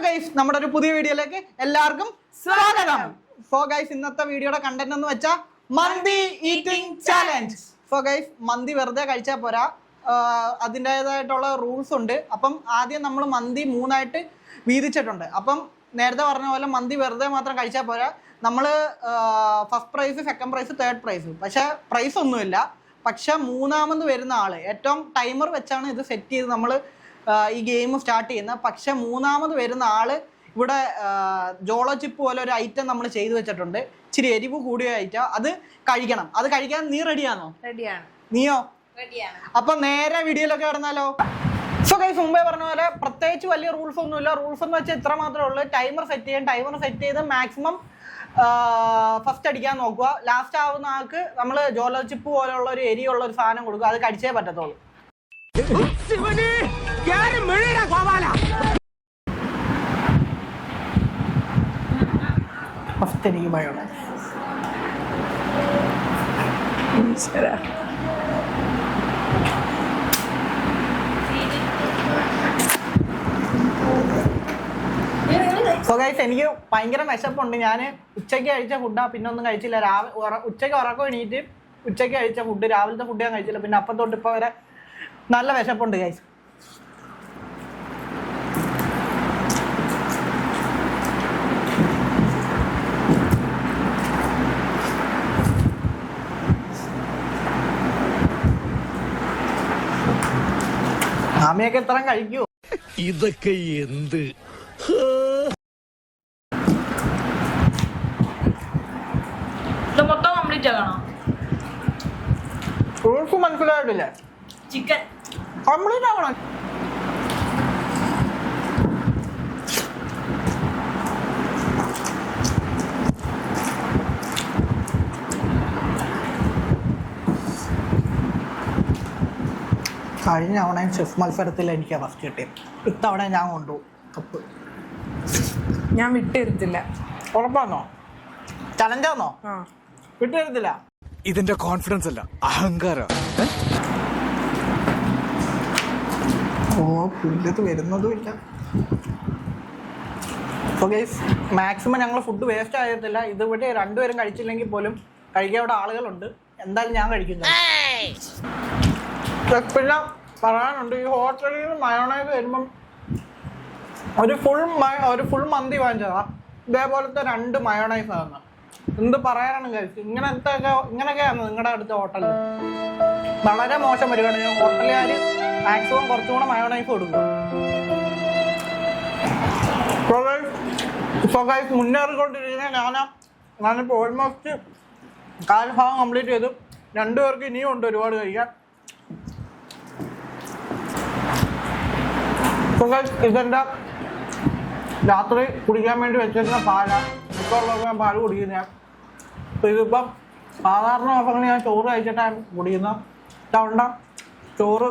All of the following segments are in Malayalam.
ഗൈസ് നമ്മുടെ ഒരു പുതിയ വീഡിയോയിലേക്ക് എല്ലാവർക്കും സ്വാഗതം. സോ ഗൈസ് ഇന്നത്തെ വീഡിയോയുടെ കണ്ടന്റ് എന്ന് വെച്ചാൽ മന്തി ഈറ്റിംഗ് ചാലഞ്ച്. സോ ഗൈസ് മന്തി വെറുതെ കഴിച്ചാൽ പോരാ, അതിൻ്റെതായിട്ടുള്ള റൂൾസ് ഉണ്ട്. അപ്പം ആദ്യം നമ്മൾ മന്തി മൂന്നായിട്ട് വീതിച്ചിട്ടുണ്ട്. അപ്പം നേരത്തെ പറഞ്ഞ പോലെ മന്തി വെറുതെ മാത്രം കഴിച്ചാൽ പോരാ, നമ്മൾ first prize, second prize, third prize. പക്ഷേ പ്രൈസ് ഒന്നുമില്ല. പക്ഷെ മൂന്നാമത് വരുന്ന ആള് ഏറ്റവും ടൈമർ വെച്ചാണ് ഇത് സെറ്റ് ചെയ്ത് നമ്മൾ ഈ ഗെയിം സ്റ്റാർട്ട് ചെയ്യുന്നത്. പക്ഷെ മൂന്നാമത് വരുന്ന ആള് ഇവിടെ ജോളോ ചിപ്പ് പോലെ ഒരു ഐറ്റം നമ്മൾ ചെയ്തു വെച്ചിട്ടുണ്ട്. ഇച്ചിരി എരിവ് കൂടിയ ഐറ്റം, അത് കഴിക്കണം. അത് കഴിക്കാൻ നീ റെഡിയാണോ? റെഡിയാണ്. നീയോ? റെഡിയാണ്. അപ്പൊ നേരെ വീഡിയോയിലൊക്കെ കിടന്നാലോ? സോ ഗൈസ് മുമ്പേ പറഞ്ഞ പോലെ പ്രത്യേകിച്ച് വലിയ റൂൾസ് ഒന്നുമില്ല. റൂൾസ് എന്ന് വെച്ചാൽ ഇത്ര മാത്രമേ ഉള്ളൂ. ടൈമർ സെറ്റ് ചെയ്യാൻ, ടൈമർ സെറ്റ് ചെയ്ത് മാക്സിമം ഫസ്റ്റ് അടിക്കാൻ നോക്കുക. ലാസ്റ്റ് ആവുന്ന ആൾക്ക് നമ്മൾ ജോലോ ചിപ്പ് പോലെയുള്ള ഒരു എരിയുള്ള ഒരു സാധനം കൊടുക്കുക. അത് കടിച്ചേ പറ്റത്തുള്ളൂ. ഫസ്റ്റ് എനിക്ക് ഭയമാണ്. സോ ഗൈസ് എനിക്ക് ഭയങ്കര വിശപ്പുണ്ട്. ഞാൻ ഉച്ചയ്ക്ക് കഴിച്ച ഫുഡാ, പിന്നെ ഒന്നും കഴിച്ചില്ല. ഉച്ചയ്ക്ക് ഉറക്കം എണീറ്റ് ഉച്ചയ്ക്ക് കഴിച്ച ഫുഡ്, രാവിലത്തെ ഫുഡ് ഞാൻ കഴിച്ചില്ല. പിന്നെ അപ്പം തൊട്ട് ഇപ്പം വരെ നല്ല വിശപ്പുണ്ട് ഗൈസ്. ആമയൊക്കെ ഇത്രയും കഴിക്കൂ? ഇതൊക്കെ എന്ത് മൊത്തം കംപ്ലീറ്റ് ആകണോ? റൂൾസ് മനസ്സിലായിട്ടില്ല. ചിക്കൻ കംപ്ലീറ്റ് ആവണം. കഴിഞ്ഞ തവണ ചെഫ് മത്സരത്തിൽ എനിക്ക് ഫസ്റ്റ് കിട്ടിയത്. ഇത്തവണ ഞാൻ കൊണ്ടുപോകും കപ്പ്. ഞാൻ വിട്ടുതരത്തില്ല. ഉറപ്പാണോ? ചലഞ്ചാന്നോ? വിട്ടുതരത്തില്ല. ഇതിന്റെ കോൺഫിഡൻസ് അല്ല, അഹങ്കാരം. ഓ പുല്ലത് വരുന്നതും ഇല്ല. മാക്സിമം ഞങ്ങൾ ഫുഡ് വേസ്റ്റ് ആയിട്ടില്ല. ഇതിവിടെ രണ്ടുപേരും കഴിച്ചില്ലെങ്കിൽ പോലും കഴിക്കാൻ ഇവിടെ ആളുകളുണ്ട്. എന്തായാലും ഞാൻ കഴിക്കുന്നു. പിന്നെ പറയാനുണ്ട്, ഈ ഹോട്ടലിൽ നിന്ന് മയോണൈസ് വരുമ്പം ഒരു ഫുൾ മന്തി വാങ്ങിച്ചതാ. ഇതേപോലത്തെ 2 മയോണൈസ് ആണ്. എന്ത് പറയാനാണ് കഴിച്ചത്? ഇങ്ങനെയൊക്കെയാണ് നിങ്ങളുടെ അടുത്ത ഹോട്ടലിൽ. വളരെ മോശം പരിപാടി. ഹോട്ടലുകാർ മാക്സിമം കുറച്ചും കൂടെ മയോണൈസ് കൊടുക്കും. മുന്നേറിക്കൊണ്ടിരിക്കുന്ന ഞാനിപ്പോൾ ഓൾമോസ്റ്റ് കാൽഭാഗം കംപ്ലീറ്റ് ചെയ്തു. 2 പേർക്ക് ഇനിയും ഉണ്ട് ഒരുപാട് കഴിക്കാൻ. ഇതെൻ്റെ രാത്രി കുടിക്കാൻ വേണ്ടി വെച്ചിരുന്ന പാലാണ്. മിക്കുള്ളവർക്ക് ഞാൻ പാല് കുടിക്കുന്ന. അപ്പോൾ ഇതിപ്പം സാധാരണ ദിവസങ്ങളിൽ ഞാൻ ചോറ് കഴിച്ചിട്ടാണ് കുടിക്കുന്നത്. ഇതവണ്ട ചോറ്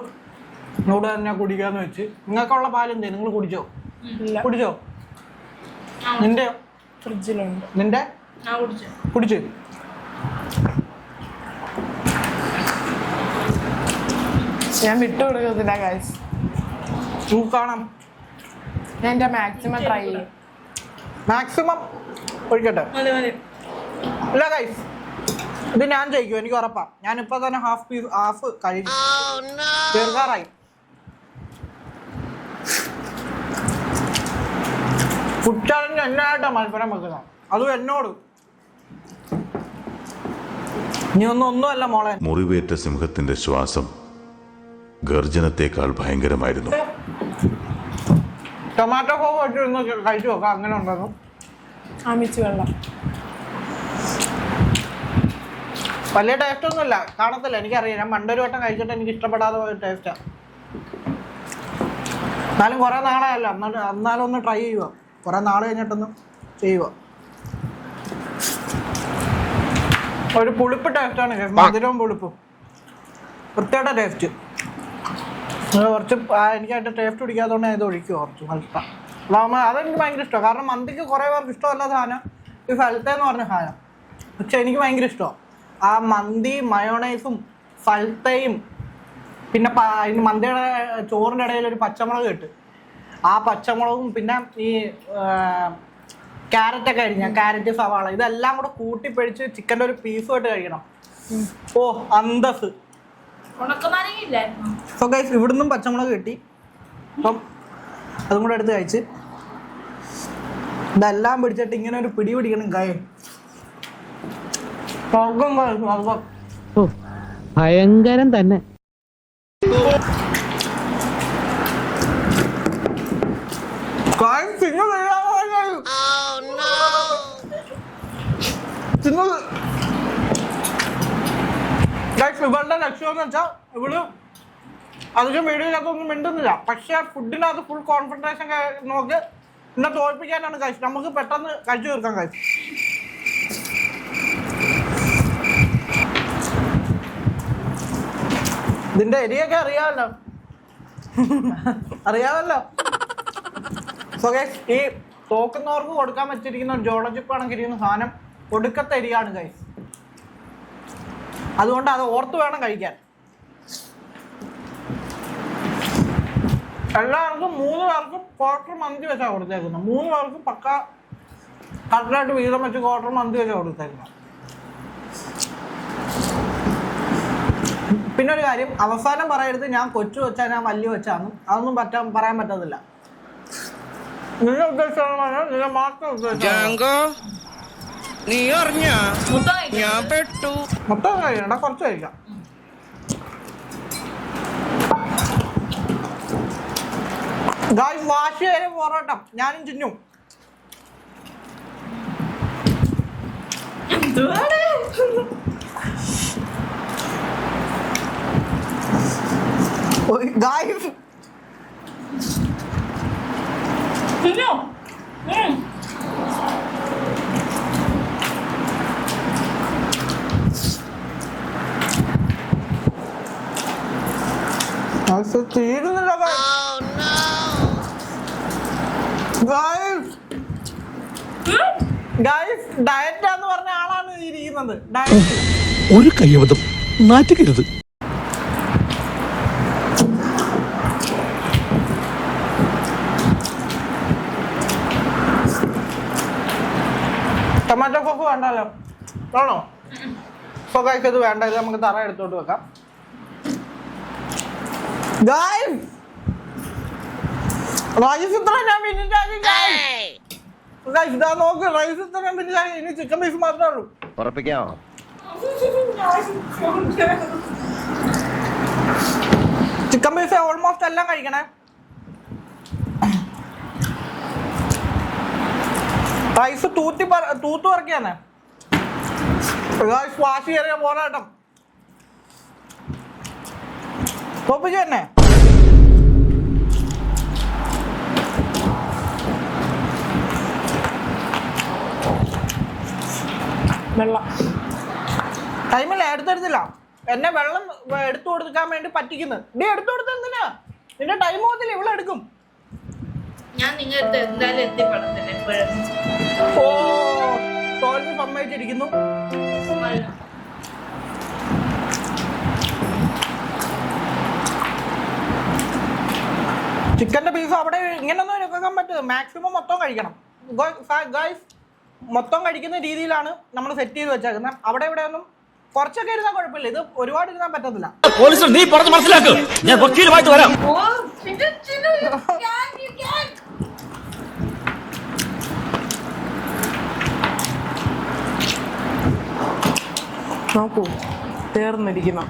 ഇവിടെ തന്നെ കുടിക്കാന്ന് വെച്ച്. നിങ്ങൾക്കുള്ള പാലെന്തേ? നിങ്ങൾ കുടിച്ചോ? കുടിച്ചോ? നിന്റെ ഫ്രിഡ്ജിലുണ്ട്. നിന്റെ കുടിച്ചു? ഞാൻ വിട്ടുകൊടുക്കത്തില്ല ഗൈസ്. കാണാം. ഞാൻ എൻ്റെ മാക്സിമം ട്രൈ ചെയ്യും. മാക്സിമം ഒഴിക്കട്ടെ. ഇല്ല ഗൈസ്, ഇത് ഞാൻ ജയിക്കും, എനിക്ക് ഉറപ്പാണ്. ഞാനിപ്പോൾ തന്നെ ഹാഫ് കഴിക്കും. തീർക്കാറായി. ഫുഡ് ചാലഞ്ച് എന്നായിട്ടാണ് മത്സരം വെക്കുന്നത്, അതും എന്നോട്. നീ ഒന്നുമല്ല മോളെ. മുറിവേറ്റ സിംഹത്തിന്റെ ശ്വാസം ഗർജനത്തെക്കാൾ ഭയങ്കരമായിരുന്നു. ടൊമാറ്റോ സോസ് വെച്ച് ഒന്ന് കഴിച്ചു നോക്കാം, അങ്ങനെ ഉണ്ടെന്നു. ആമിച്ച് വെള്ളം വലിയ ടേസ്റ്റ് ഒന്നുമില്ല, കാണത്തില്ല, എനിക്കറിയാം. ഞാൻ പണ്ടൊരു വട്ടം കഴിച്ചിട്ട് എനിക്ക് ഇഷ്ടപ്പെടാതെ പോയ ടേസ്റ്റാണ്. എന്നാലും കുറേ നാളെയല്ല, എന്നാലും ഒന്ന് ട്രൈ ചെയ്യുക. കുറേ നാൾ കഴിഞ്ഞിട്ടൊന്ന് ചെയ്യുക. ഒരു പുളിപ്പ് ടേസ്റ്റാണ്, മധുരവും പുളിപ്പും. പ്രത്യേക ടേസ്റ്റ്. കുറച്ച് എനിക്കായിട്ട് ടേസ്റ്റ് പിടിക്കാത്തതുകൊണ്ട് ഞാൻ ഇത് ഒഴിക്കുക കുറച്ച് മത്സരം. അതാകുമ്പോൾ അതെനിക്ക് ഭയങ്കര ഇഷ്ടമാണ്. കാരണം മന്തിക്ക് കുറേ പേർക്ക് ഇഷ്ടമല്ല സാധനം ഈ ഫലത്തേന്ന് പറഞ്ഞ സാധനം. പക്ഷെ എനിക്ക് ഭയങ്കര ഇഷ്ടമാണ് ആ മന്തി മയോണൈസും ഫലത്തയും. പിന്നെ മന്തിയുടെ ചോറിൻ്റെ ഇടയിൽ ഒരു പച്ചമുളക് ഇട്ട് ആ പച്ചമുളകും പിന്നെ ഈ ക്യാരറ്റ് ഒക്കെ അരിഞ്ഞ ക്യാരറ്റ് സവാള ഇതെല്ലാം കൂടെ കൂട്ടിപ്പിടിച്ച് ചിക്കൻ്റെ ഒരു പീസുമായിട്ട് കഴിക്കണം. ഓ അന്തസ്. സോ ഗൈസ് ഇവിടുന്നും പച്ചമുളക് കിട്ടി. അപ്പം അതും കൂടെ എടുത്ത് കഴിച്ച് ഇതെല്ലാം പിടിച്ചിട്ട് ഇങ്ങനെ ഒരു പിടി പിടിക്കണം കായ. ഭയങ്കരം തന്നെ. ഇവളുടെ ലക്ഷ്യം എന്ന് വെച്ചാൽ ഇവള് അധികം വീഡിയോയിലൊക്കെ ഒന്നും മിണ്ടുന്നില്ല. പക്ഷെ ഫുഡിനകത്ത് ഫുൾ കോൺസെൻട്രേഷൻ നോക്കി എന്നെ തോൽപ്പിക്കാനാണ് കഴിച്ചത്. നമുക്ക് പെട്ടെന്ന് കഴിച്ചു തീർക്കാൻ കഴിച്ചു. ഇതിന്റെ എരിയൊക്കെ അറിയാമല്ലോ. സോ ഗൈസ് ഈ തോക്കുന്നവർക്ക് കൊടുക്കാൻ വെച്ചിരിക്കുന്ന ജോളജിപ്പ് കണക്കിരിക്കുന്ന സാധനം ഒടുക്കത്തെ എരിയാണ് ഗൈസ്. അതുകൊണ്ട് അത് ഓർത്ത് വേണം കഴിക്കാൻ. എല്ലാവർക്കും 3 പേർക്കും ക്വാർട്ടർ മന്തി വെച്ചാണ് കൊടുത്തേക്കുന്നത്. 3 പേർക്കും പക്ക കറക്റ്റായിട്ട് വീതം വെച്ച് ക്വാർട്ടർ മന്തി വെച്ചാണ് കൊടുത്തേക്കുന്നത്. പിന്നെ ഒരു കാര്യം, അവസാനം പറയരുത് ഞാൻ കൊച്ചു വെച്ചാൽ ഞാൻ വലിയ വെച്ചാന്ന്. അതൊന്നും പറയാൻ പറ്റത്തില്ല. നിന്നെ ഉദ്ദേശിച്ചാണ് നിന്നെ മാത്രം ഉദ്ദേശിച്ചു. നീ അറിഞ്ഞ ഞാൻ പെട്ടു. മൊത്തം കഴിക്കണ്ട, കുറച്ച് കഴിക്കാം. ഗായ്സ് വാശി വരെ പോരാട്ടം ഞാനും ചിന്നും. ഗായ്സ് തീരുന്നില്ല. ഡയറ്റാന്ന് പറഞ്ഞ ആളാണ് ഇരിക്കുന്നത്. ഒരു കയ്യബദ്ധം നാറ്റുകരുത്. ടൊമാറ്റോ സോസ് വേണ്ടല്ലോ ആണോ? സോ ഗൈസ് ഇത് വേണ്ട, ഇത് നമുക്ക് തറ എടുത്തോട്ട് വെക്കാം. റൈസ് ഇത്ര ഞാൻ ഇതാ നോക്ക്, റൈസ് ഇത്ര പിന്നെ ഇനി ചിക്കൻ പീസ് മാത്രമേ ഉള്ളൂ. ഉറപ്പിക്കാമോ? ചിക്കൻ പീസ് ഓൾമോസ്റ്റ് എല്ലാം കഴിക്കണേ. റൈസ് തൂത്ത് പറക്കിയാന്നേ. വാശി കയറിയ പോരാട്ടം തോപ്പിച്ചു തന്നെ. വെള്ളം ടൈമില്ല, എടുത്തെടുത്തില്ല. എന്നെ വെള്ളം എടുത്തു കൊടുക്കാൻ വേണ്ടി പറ്റിക്കുന്നു. നീ എടുത്തു കൊടുത്ത എന്തിനാ? നിന്റെ ടൈം പോകത്തില്ല, ഇവിടെ എടുക്കും. ഞാൻ നിങ്ങളുടെ എന്തായാലും എത്തിപ്പെടത്തില്ല എപ്പോഴും. ഓ തോൽവി സമ്മതിച്ചിരിക്കുന്നു. ചിക്കന്റെ പീസ് അവിടെ ഇങ്ങനൊന്നും വെക്കാൻ പറ്റും. മാക്സിമം മൊത്തം കഴിക്കണം ഗൈസ്. മൊത്തം കഴിക്കുന്ന രീതിയിലാണ് നമ്മൾ സെറ്റ് ചെയ്ത് വെച്ചേക്കുന്നത്. അവിടെ ഇവിടെ ഒന്നും കുറച്ചൊക്കെ ഇരുന്നാൽ കുഴപ്പമില്ല, ഇത് ഒരുപാട് ഇരുന്നാൻ പറ്റത്തില്ല. നീ പറഞ്ഞു മനസ്സിലാക്കും, ഞാൻ വക്കീലുമായിട്ട് വരാം. നോക്കൂ തീർന്നിരിക്കുന്നു.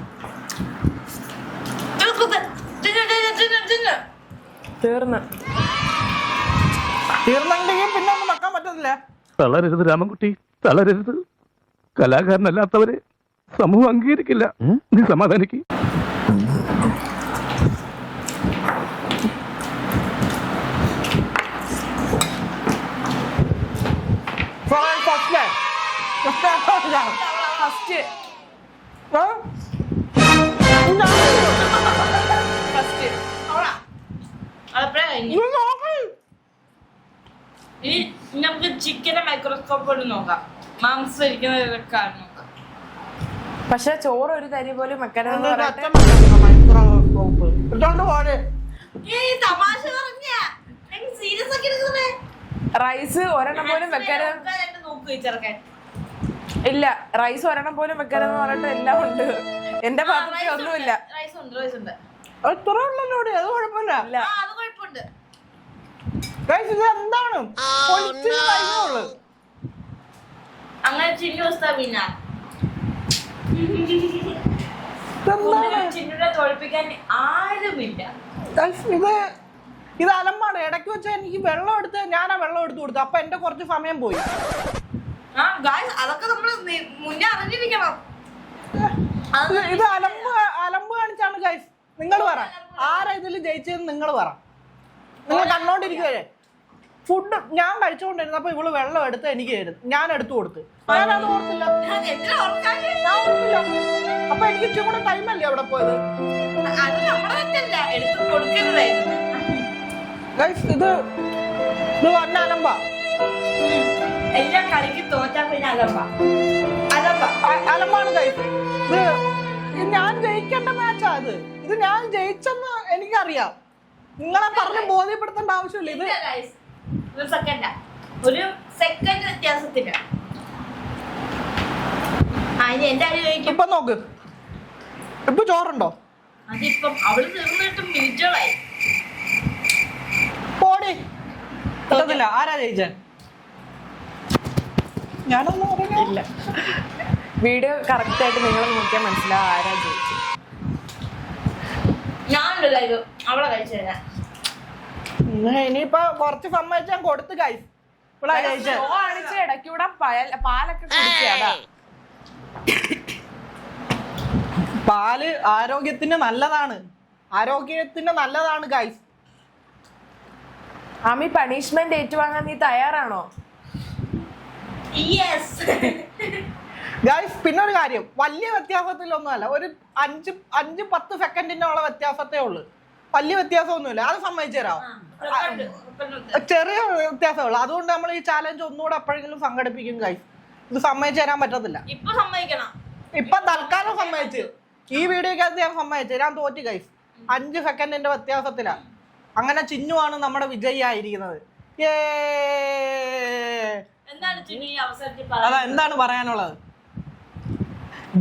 തീർന്നെങ്കിൽ പിന്നെ ഒന്നും വെക്കാൻ പറ്റത്തില്ല. തളരരുത് രാമൻകുട്ടി, തളരരുത്. കലാകാരനല്ലാത്തവരെ സമൂഹം അംഗീകരിക്കില്ല. നീ സമാധാനിക്ക്. ഇനി നമുക്ക് ചിക്കനെ മൈക്രോസ്കോപ്പ് കൊണ്ട് നോക്കാം. മാംസം ഇരിക്കുന്നതൊക്കെ നോക്കാം. പക്ഷെ ചോറ് ഒരു തരി പോലും വെക്കണമെന്ന് പറയട്ടെ. തമാശ പറഞ്ഞ സീരിയസ് ആക്കി എടുക്കുന്നേ. റൈസ് ഒരെണ്ണം പോലും വെക്കരുത്. ഉപ്പേരൊക്കെ നോക്ക് ചെറുക്കൻ. ഇല്ല, റൈസ് ഒരെണ്ണം പോലും വെക്കരുതെന്ന് പറഞ്ഞിട്ട് എല്ലാം ഉണ്ട്. എന്റെ പാത്രത്തിൽ ഒന്നുമില്ല. റൈസ് ഉണ്ട്. എത്ര ഉള്ളല്ലോ ഇവിടെ, അത് കുഴപ്പമില്ല. അത് കുഴപ്പമുണ്ട്. ഗൈസ് ഇത് എന്താണ് പൊളിച്ചിട്ട് കഴിഞ്ഞുള്ളൂ. അങ്ങനെ ചിന്നു വസ്താ പിന്നെ ചിന്നുനെ തോൽപ്പിക്കാൻ ആരുമില്ല. ഗൈസ് ഇത് അലമ്പാണ്. ഇടയ്ക്ക് വെച്ചാൽ എനിക്ക് വെള്ളം എടുത്ത് ഞാനാ വെള്ളം എടുത്തു കൊടുത്തു. അപ്പൊ എന്റെ കുറച്ച് സമയം പോയി. ഗായ്സ് അതൊക്കെ നമ്മള് മുന്നേ അറിഞ്ഞിരിക്കണം. ഇത് അലമ്പ് കാണിച്ചാണ് ഗൈസ്. നിങ്ങൾ പറ ആരാ ഇതിൽ ജയിച്ചതെന്ന് നിങ്ങൾ പറ. നിങ്ങൾ കണ്ടോണ്ടിരിക്കുവേ. ഫുഡ് ഞാൻ കഴിച്ചുകൊണ്ടിരുന്നപ്പോ ഇവള് വെള്ളം എടുത്ത് എനിക്ക് തരുന്നു. ഞാൻ എടുത്തു കൊടുത്ത്. ഞാനത് ഓർത്തില്ല. ഞാൻ ഓർത്തില്ല. അപ്പൊ എനിക്ക് ഇച്ചിരി കൂടെ ടൈമല്ലേ അവിടെ പോയത്. അത് നമ്മുടെ തെറ്റല്ല, എടുത്ത് കൊടുക്കരുതായിരുന്നു. ഗൈസ് ഇത് വന്ന അലമ്പാ. എല്ലാ കളിക്ക് തോറ്റാ പിന്നെ അലമ്പാണ് ഗൈസ്. ഇത് ഞാൻ ജയിക്കേണ്ട മാച്ചാ. ഇത് ഞാൻ ജയിച്ചെന്ന് എനിക്കറിയാം. നിങ്ങളെ പറഞ്ഞ് ബോധ്യപ്പെടുത്തേണ്ട ആവശ്യമില്ല. ഇത് ഒരു സെക്കൻഡ് വ്യത്യാസത്തില്ല. അതിന് എന്റെ ആരും ഇപ്പൊ നോക്ക്, ഇപ്പൊ ചോറുണ്ടോ? അതിപ്പം അവള് തീർന്നിട്ടും മിനിറ്റുകളായി. പോടി കിട്ടത്തില്ല. ആരാ ജയിച്ചേ? ഞാനൊന്നും അറിയില്ല. വീഡിയോ കറക്റ്റ് ആയിട്ട് നിങ്ങൾ നോക്കിയാൽ മനസ്സിലാവും ആരാ ജയിച്ചു. ഞാനുണ്ടല്ലോ അവളെ കഴിച്ചു തരാം. ഇനിയിപ്പൊ കുറച്ച് സമ്മതിച്ച് ഞാൻ കൊടുത്ത് ഗൈസ്. ഇവളാ ജയിച്ചേ. അടിച്ച് ഇടയ്ക്കൂടെ പാലൊക്കെ കുടിച്ചതാ. പാല് ആരോഗ്യത്തിന് നല്ലതാണ് ഗൈസ്. ആമി പണിഷ്മെന്റ് ഏറ്റുവാങ്ങാൻ നീ തയ്യാറാണോ? ഗൈസ് പിന്നെ ഒരു കാര്യം, വലിയ വ്യത്യാസത്തിലൊന്നും അല്ല. ഒരു 5-10 സെക്കൻഡിനുള്ള വ്യത്യാസത്തേ ഉള്ളു. വലിയ വ്യത്യാസമൊന്നുമില്ല. അത് സമ്മതിച്ചു തരാമോ? ചെറിയ വ്യത്യാസമേ ഉള്ളു. അതുകൊണ്ട് നമ്മൾ ഈ ചാലഞ്ച് ഒന്നുകൂടെ എപ്പോഴെങ്കിലും സംഘടിപ്പിക്കും ഗൈസ്. ഇത് സമ്മതിച്ചു തരാൻ പറ്റത്തില്ല. ഇപ്പൊ സമ്മതിക്കണം. ഇപ്പൊ തൽക്കാലം സമ്മതിച്ച് ഈ വീഡിയോക്കകത്ത് ഞാൻ സമ്മതിച്ചു. ഞാൻ തോറ്റ് ഗൈസ്. 5 സെക്കൻഡിന്റെ വ്യത്യാസത്തിലാ. അങ്ങനെ ചിന്നുവാണ് നമ്മുടെ വിജയി ആയിരിക്കുന്നത്. അതാ എന്താണ് പറയാനുള്ളത്?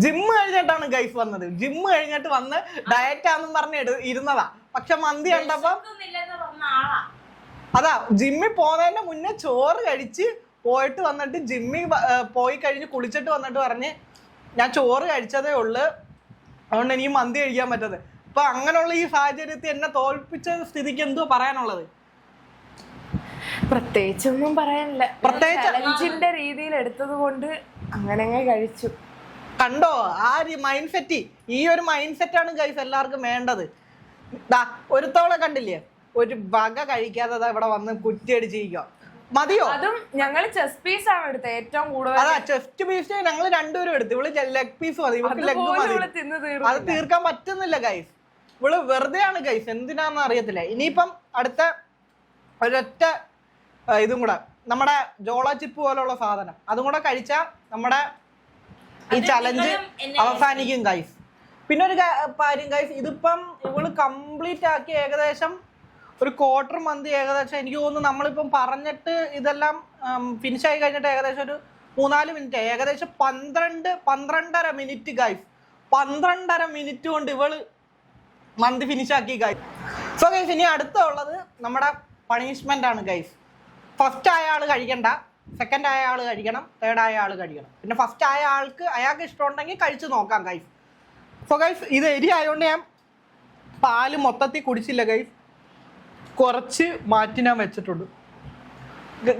ജിമ്മ് കഴിഞ്ഞിട്ടാണ് ഗൈസ് വന്നത്. ജിമ്മ് കഴിഞ്ഞിട്ട് വന്ന് ഡയറ്റാന്നും പറഞ്ഞ് ഇരുന്നതാ. പക്ഷെ മന്തി കണ്ടപ്പോ അതാ ജിമ്മിൽ പോകുന്നതിന്റെ മുന്നേ ചോറ് കഴിച്ച് പോയിട്ട് വന്നിട്ട് ജിമ്മിൽ പോയി കഴിഞ്ഞ് കുളിച്ചിട്ട് വന്നിട്ട് പറഞ്ഞ് ഞാൻ ചോറ് കഴിച്ചതേ ഉള്ളു, അതുകൊണ്ട് എനിക്ക് മന്തി കഴിക്കാൻ പറ്റത്. അപ്പൊ അങ്ങനെയുള്ള ഈ സാഹചര്യത്തിൽ എന്നെ തോൽപ്പിച്ച സ്ഥിതിക്ക് എന്തോ പറയാനുള്ളത്? പ്രത്യേകിച്ചൊന്നും പറയാനില്ല. ചലഞ്ചിന്റെ രീതിയിൽ എടുത്തത് കൊണ്ട് അങ്ങനെ കഴിച്ചു. കണ്ടോ ആ ഒരു മൈൻഡ് സെറ്റ്? ഈ ഒരു മൈൻഡ് സെറ്റാണ് ഗൈസ് എല്ലാവർക്കും വേണ്ടത്. ഒരുത്തോളെ കണ്ടില്ലേ, ഒരു വക കഴിക്കാതെ ഇവിടെ വന്ന് കുറ്റിയടിച്ചിരിക്കുക. മതിയോ? അതും ഞങ്ങൾ ചെസ്റ്റ് പീസ് ആണ് എടുത്തത് ഏറ്റവും കൂടുതൽ. അതാ ചെസ്റ്റ് പീസ് ഞങ്ങൾ രണ്ടുപേരും എടുത്തു. ഇവള് ലെഗ് പീസ് മതി, ഇവൾക്ക് ലെഗ് മതി. അത് തീർക്കാൻ പറ്റുന്നില്ല ഗൈസ്. ഇവള് വെറുതെയാണ് ഗൈസ്. എന്തിനാന്ന് അറിയത്തില്ല. ഇനിയിപ്പം അടുത്ത ഒരൊറ്റ ഇതും കൂടെ, നമ്മുടെ ജോള ചിപ്പ് പോലുള്ള സാധനം അതും കൂടെ കഴിച്ചാൽ നമ്മുടെ ഈ ചലഞ്ച് അവസാനിക്കും ഗൈസ്. പിന്നെ ഒരു കാര്യം ഗൈസ്, ഇതിപ്പം ഇവള് കംപ്ലീറ്റ് ആക്കി ഏകദേശം ഒരു ക്വാർട്ടർ മന്തി ഏകദേശം എനിക്ക് തോന്നുന്നു നമ്മളിപ്പം പറഞ്ഞിട്ട് ഇതെല്ലാം ഫിനിഷ് ആയി കഴിഞ്ഞിട്ട് ഏകദേശം ഒരു 3-4 മിനിറ്റ്, ഏകദേശം 12-12.5 മിനിറ്റ് ഗൈസ്. 12.5 മിനിറ്റ് കൊണ്ട് ഇവള് മന്തി ഫിനിഷ് ആക്കി ഗൈസ്. സോ ഗൈസ് ഇനി അടുത്തുള്ളത് നമ്മുടെ പണിഷ്മെന്റ് ആണ് ഗൈസ്. ഫസ്റ്റ് ആയ ആൾ കഴിക്കണ്ട, സെക്കൻഡ് ആയ ആൾ കഴിക്കണം, തേർഡ് ആയ ആൾ കഴിക്കണം. പിന്നെ ഫസ്റ്റ് ആയ അയാൾക്ക് ഇഷ്ടമുണ്ടെങ്കിൽ കഴിച്ച് നോക്കാം ഗൈസ്. സോ ഗൈസ് ഇത് എരി ആയതുകൊണ്ട് ഞാൻ പാല് മൊത്തത്തിൽ കുടിച്ചില്ല ഗൈസ്, കുറച്ച് മാറ്റി ഞാൻ വെച്ചിട്ടുണ്ട്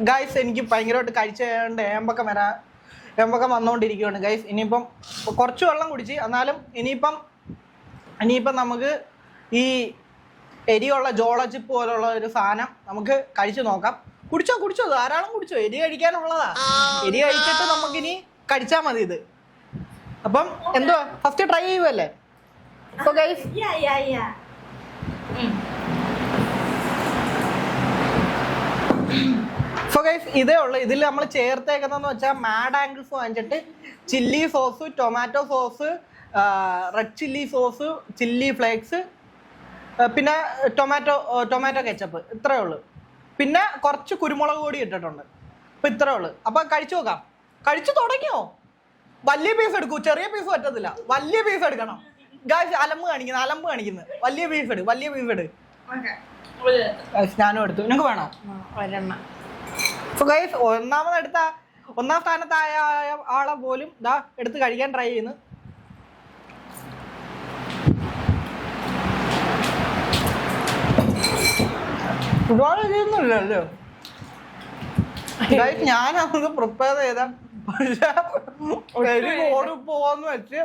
ഗൈസ്. എനിക്ക് ഭയങ്കരമായിട്ട് കഴിച്ചുകൊണ്ട് ഏമ്പക്കം വന്നുകൊണ്ടിരിക്കുകയാണ് ഗൈസ്. ഇനിയിപ്പം കുറച്ച് വെള്ളം കുടിച്ച്, എന്നാലും ഇനിയിപ്പം നമുക്ക് ഈ എരിയുള്ള ജോള ചിപ്പ് പോലുള്ള ഒരു സാധനം നമുക്ക് കഴിച്ചു നോക്കാം. കുടിച്ചോ ധാരാളം കുടിച്ചോ. എരി കഴിക്കാനുള്ളതാ. എരി കഴിച്ചിട്ട് നമുക്കിനി കഴിച്ചാൽ മതി ഇത്. അപ്പം എന്തുവാ ഫസ്റ്റ് ട്രൈ ചെയ്യുമല്ലേ? സോ ഗൈസ് ഇതേ ഉള്ളു. ഇതിൽ നമ്മൾ ചേർത്തേക്കുന്നതെന്ന് വെച്ചാൽ മാഡ് ആംഗിൾസ് വാങ്ങിച്ചിട്ട് chilli sauce, tomato sauce, red chilli sauce, chilli flakes, പിന്നെ ടൊമാറ്റോ കെച്ചപ്പ്, ഇത്രയേ ഉള്ളൂ. പിന്നെ കുറച്ച് കുരുമുളക് പൊടി ഇട്ടിട്ടുണ്ട്. അപ്പൊ ഇത്രേ ഉള്ളു. അപ്പൊ കഴിച്ചു നോക്കാം. കഴിച്ചു തുടങ്ങിയോ? വലിയ പീസ് എടുക്കൂ, ചെറിയ പീസ് പറ്റത്തില്ല. വലിയ പീസ് എടുക്കണം ഗൈസ്. അലമ്പ് കാണിക്കുന്നത്. വലിയ പീസ് എടു. ഞാനും എടുത്തു. നിനക്ക് വേണോ? ഒരെണ്ണം. ഗൈസ് ഒന്നാം സ്ഥാനത്തായ ആളെ പോലും ദാ എടുത്ത് കഴിക്കാൻ ട്രൈ ചെയ്യുന്നു. ഒരുപാട് എരിയൊന്നുമില്ലല്ലോ ഗൈസ്. ഞാനത് പ്രിപ്പയർ ചെയ്ത പക്ഷെ എരി ഓടിപ്പോന്ന് വെച്ച്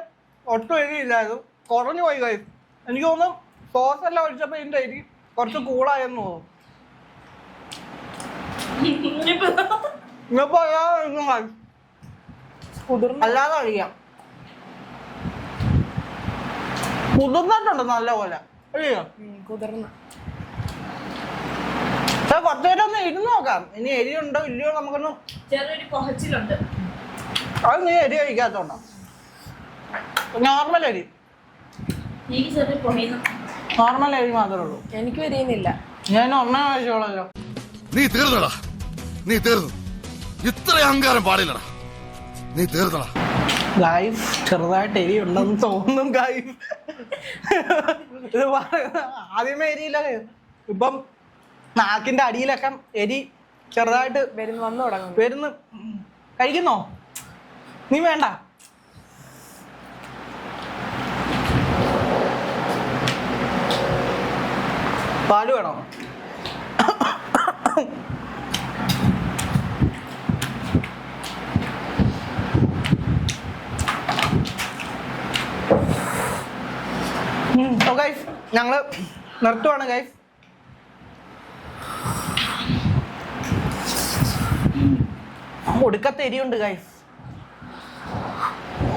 ഒട്ടും എരിയില്ലായിരുന്നു. കുറഞ്ഞു പോയി ഗൈസ്. എനിക്ക് തോന്നുന്നു സോസ് എല്ലാം ഒഴിച്ചപ്പോ ഇതിന്റെ എരി കുറച്ച് കൂളായെന്ന് തോന്നുന്നു. അല്ലാതെ കഴിയാം. കുതിർന്നിട്ടുണ്ട് നല്ല പോലെ അല്ലയോ? കുതിർന്ന് കുറച്ചു നേരം ഒന്ന് ഇരുന്ന് നോക്കാം. ഇനി എരി ഉണ്ടോ ഇല്ലയോ നമുക്കൊന്നും. ചെറിയൊരു പുകച്ചിലുണ്ട്. അത് നീ എരി കഴിക്കാത്തോണ്ടോ? നോർമൽ എരി മാത്രമേ ഉള്ളൂ. എനിക്ക് വരികയില്ല. ഞാൻ ഒന്നേ കഴിച്ചോളല്ലോ. നീ തീർന്നടാ, നീ തീർന്നു. ഇത്ര അഹങ്കാരം പാടില്ലടാ, നീ തീർന്നടാ. ഗൈസ് ചെറുതായിട്ട് എരി ഉണ്ടെന്ന് തോന്നും ഗൈസ്. ഇത് ആദ്യമേ എരിയില്ല. ഇപ്പം നാക്കിന്റെ അടിയിലൊക്കെ എരി ചെറുതായിട്ട് വരുന്നു. കഴിക്കുന്നോ? നീ വേണ്ട. പാല് വേണോ? ഗൈസ് ഞങ്ങള് നിർത്തുവാണ് ഗൈസ്. ഒടുക്കത്തെ എരിയുണ്ട് ഗൈസ്.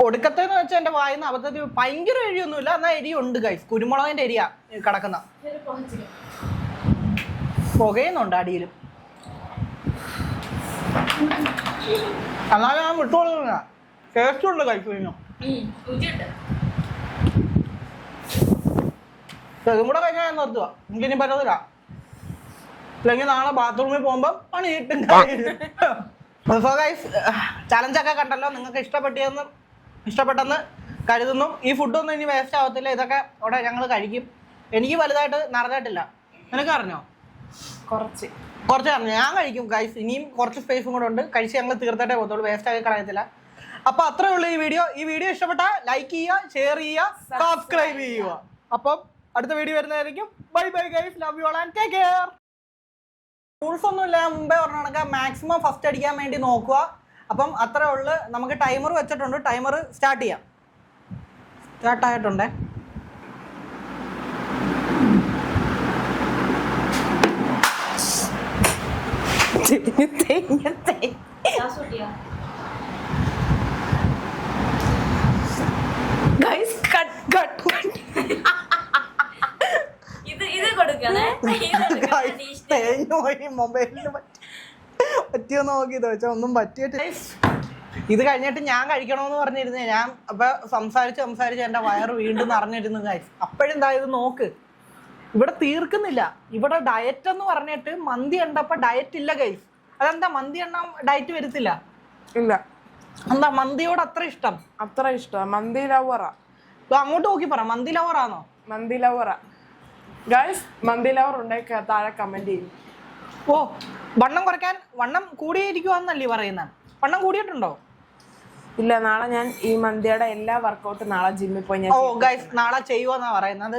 ഒടുക്കത്തെന്ന് വെച്ചാൽ എന്റെ വായിന്ന് അബദ്ധത്തിൽ ഭയങ്കര എരിയൊന്നുമില്ല, എന്നാ എരിയുണ്ട് ഗൈസ്. കുരുമുളകിന്റെ എരിയാ കിടക്കുന്ന. പുകയുന്നുണ്ട് അടിയിലും. എന്നാലും ഞാൻ വിട്ടുകൊള്ളുന്നില്ല. ടേസ്റ്റ് ഉണ്ട് ഗൈസ്. ഇതും കൂടെ കഴിഞ്ഞാൽ ഞാൻ നിർത്തുക. എനിക്കിനി പറ്റത്തില്ല. അല്ലെങ്കിൽ നാളെ ബാത്റൂമിൽ പോകുമ്പോ പണി കിട്ടും. ചലഞ്ചൊക്കെ കണ്ടല്ലോ. നിങ്ങൾക്ക് ഇഷ്ടപ്പെട്ടെന്ന് കരുതുന്നു. ഈ ഫുഡൊന്നും ഇനി വേസ്റ്റ് ആവത്തില്ല. ഇതൊക്കെ അവിടെ ഞങ്ങൾ കഴിക്കും. എനിക്ക് വലുതായിട്ട് നിറഞ്ഞിട്ടില്ല. നിനക്ക് അറിഞ്ഞോ? കുറച്ച് അറിഞ്ഞു. ഞാൻ കഴിക്കും ഗൈസ്. ഇനിയും കുറച്ച് സ്പേസും കൂടെ ഉണ്ട്. കഴിച്ച് ഞങ്ങൾ തീർത്തിട്ടേ പോകത്തുള്ളൂ. വേസ്റ്റ് ആക്കി കളയത്തില്ല. അപ്പൊ അത്രേ ഉള്ളൂ ഈ വീഡിയോ. ഈ വീഡിയോ ഇഷ്ടപ്പെട്ടാൽ ലൈക്ക് ചെയ്യുക, ഷെയർ ചെയ്യുക, സബ്സ്ക്രൈബ് ചെയ്യുക. അപ്പം അടുത്ത വീഡിയോ വരുന്നതായിരിക്കും. Bye bye guys. Love you all and take care. Rules ഒന്നും ഇല്ല. മുമ്പേ പറഞ്ഞ കണക്ക് മാക്സിമം ഫസ്റ്റ് അടിക്കാൻ വേണ്ടി നോക്കുക. അപ്പം അത്രേ ഉള്ളു. നമുക്ക് ടൈമർ വെച്ചിട്ടുണ്ട്. ടൈമർ സ്റ്റാർട്ട് ചെയ്യാം. സ്റ്റാർട്ടായിട്ടുണ്ടേ. ഇത് കൊടുക്കണേ. മൊബൈലിന് പറ്റിയോന്ന് നോക്കിയത് വെച്ചാൽ ഒന്നും പറ്റിയിട്ട്. ഇത് കഴിഞ്ഞിട്ട് ഞാൻ കഴിക്കണമെന്ന് പറഞ്ഞിരുന്നേ. ഞാൻ അപ്പൊ സംസാരിച്ച് എന്റെ വയറ് വീണ്ടും നിറഞ്ഞിരുന്നു ഗൈസ്. അപ്പോഴും ഇത് നോക്ക്, ഇവിടെ തീർക്കുന്നില്ല. ഇവിടെ ഡയറ്റ് എന്ന് പറഞ്ഞിട്ട് മന്തി ഉണ്ടപ്പോ ഡയറ്റ് ഇല്ല ഗൈസ്. അതെന്താ? മന്തി എണ്ണ ഡയറ്റ് വരത്തില്ല. ഇല്ല. എന്താ മന്തിയോട് അത്ര ഇഷ്ടം? മന്തി ലവറാ. അങ്ങോട്ട് നോക്കി പറ. മന്തി ലവറാണോ? മന്തി ലവറാ ഗൈസ്. മന്തി ലവർ ഉണ്ടെങ്കിൽ താഴെ കമന്റ് ചെയ്യും. ഓ, വണ്ണം കുറയ്ക്കാൻ വണ്ണം കൂടിയിരിക്കുവാന്നല്ലേ പറയുന്നത്? വണ്ണം കൂടിയിട്ടുണ്ടോ? ഇല്ല. നാളെ ഞാൻ ഈ മന്തിയുടെ എല്ലാ വർക്കൗട്ടും നാളെ ജിമ്മിൽ പോയി ഗൈസ് നാളെ ചെയ്യുമെന്നാ പറയുന്നത്.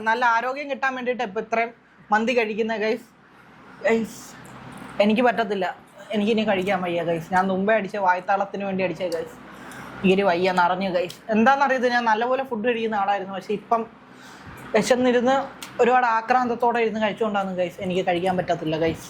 നല്ല ആരോഗ്യം കിട്ടാൻ വേണ്ടിയിട്ട് ഇപ്പൊ ഇത്രയും മന്തി കഴിക്കുന്ന ഗൈസ്. എനിക്ക് പറ്റത്തില്ല. എനിക്കിനി കഴിക്കാൻ വയ്യ ഗൈസ്. ഞാൻ മുമ്പേ അടിച്ച വായ്ത്താളത്തിന് വേണ്ടി അടിച്ച ഗൈസ്. ഇനി വയ്യ, നിറഞ്ഞു ഗൈസ്. എന്താണെന്നറിയത് ഞാൻ നല്ലപോലെ ഫുഡ് കഴിക്കുന്ന ആളായിരുന്നു. പക്ഷെ ഇപ്പം വിശന്നിരുന്ന് ഒരുപാട് ആക്രാന്തത്തോടെ ഇരുന്ന് കഴിച്ചുകൊണ്ടാണ് ഗൈസ് എനിക്ക് കഴിക്കാൻ പറ്റത്തില്ല ഗൈസ്.